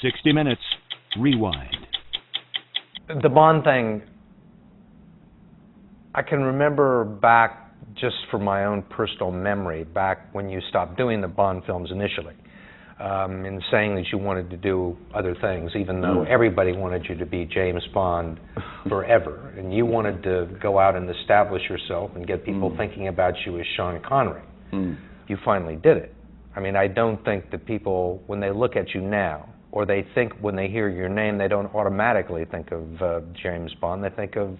60 Minutes, Rewind. The Bond thing, I can remember back, just from my own personal memory, back when you stopped doing the Bond films initially, and saying that you wanted to do other things, even though everybody wanted you to be James Bond forever, and you wanted to go out and establish yourself and get people thinking about you as Sean Connery. You finally did it. I mean, I don't think that people, when they look at you now, or they think when they hear your name, they don't automatically think of James Bond, they think of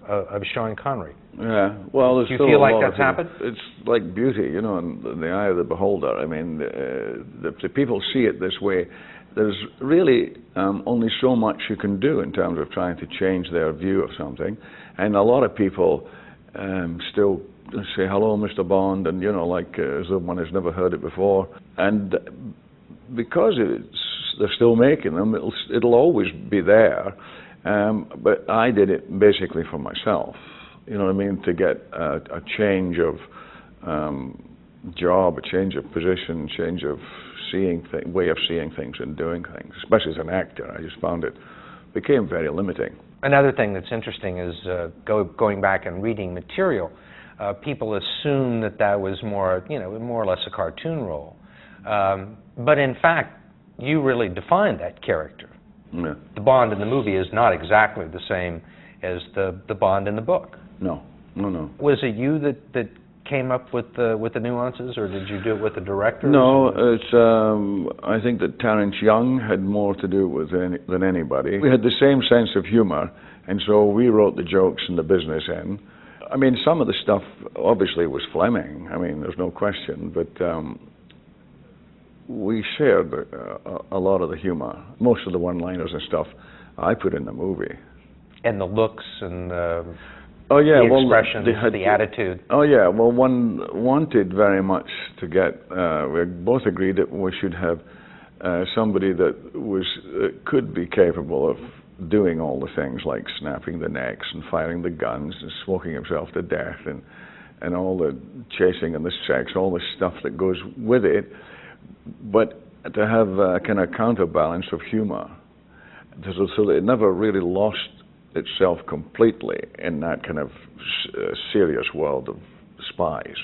Sean Connery. Yeah, well, there's Do you still feel a like lot that's of happened? It's like beauty, you know, in the eye of the beholder. I mean, the people see it this way. There's really only so much you can do in terms of trying to change their view of something. And a lot of people still say, hello, Mr. Bond, and, you know, like as though one has never heard it before. And because they're still making them, it'll always be there. But I did it basically for myself. You know what I mean? To get a change of job, a change of position, change of way of seeing things and doing things. Especially as an actor, I just found it became very limiting. Another thing that's interesting is going back and reading material. People assume that was more, you know, more or less a cartoon role. But in fact, you really defined that character. Yeah. The Bond in the movie is not exactly the same as the Bond in the book. No. Was it you that came up with the nuances, or did you do it with the director? No, it's. I think that Terence Young had more to do with than anybody. We had the same sense of humor, and so we wrote the jokes and the business end. I mean, some of the stuff obviously was Fleming. I mean, there's no question, but we shared a lot of the humor. Most of the one-liners and stuff I put in the movie. And the looks and the expressions, the attitude. Oh yeah, well, one wanted very much to get, we both agreed that we should have somebody that could be capable of doing all the things like snapping the necks and firing the guns and smoking himself to death and all the chasing and the sex, all the stuff that goes with it, but to have a kind of counterbalance of humor, so that it never really lost itself completely in that kind of serious world of spies.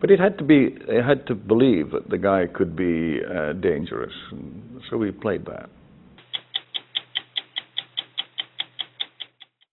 But it had to believe that the guy could be dangerous, and so we played that.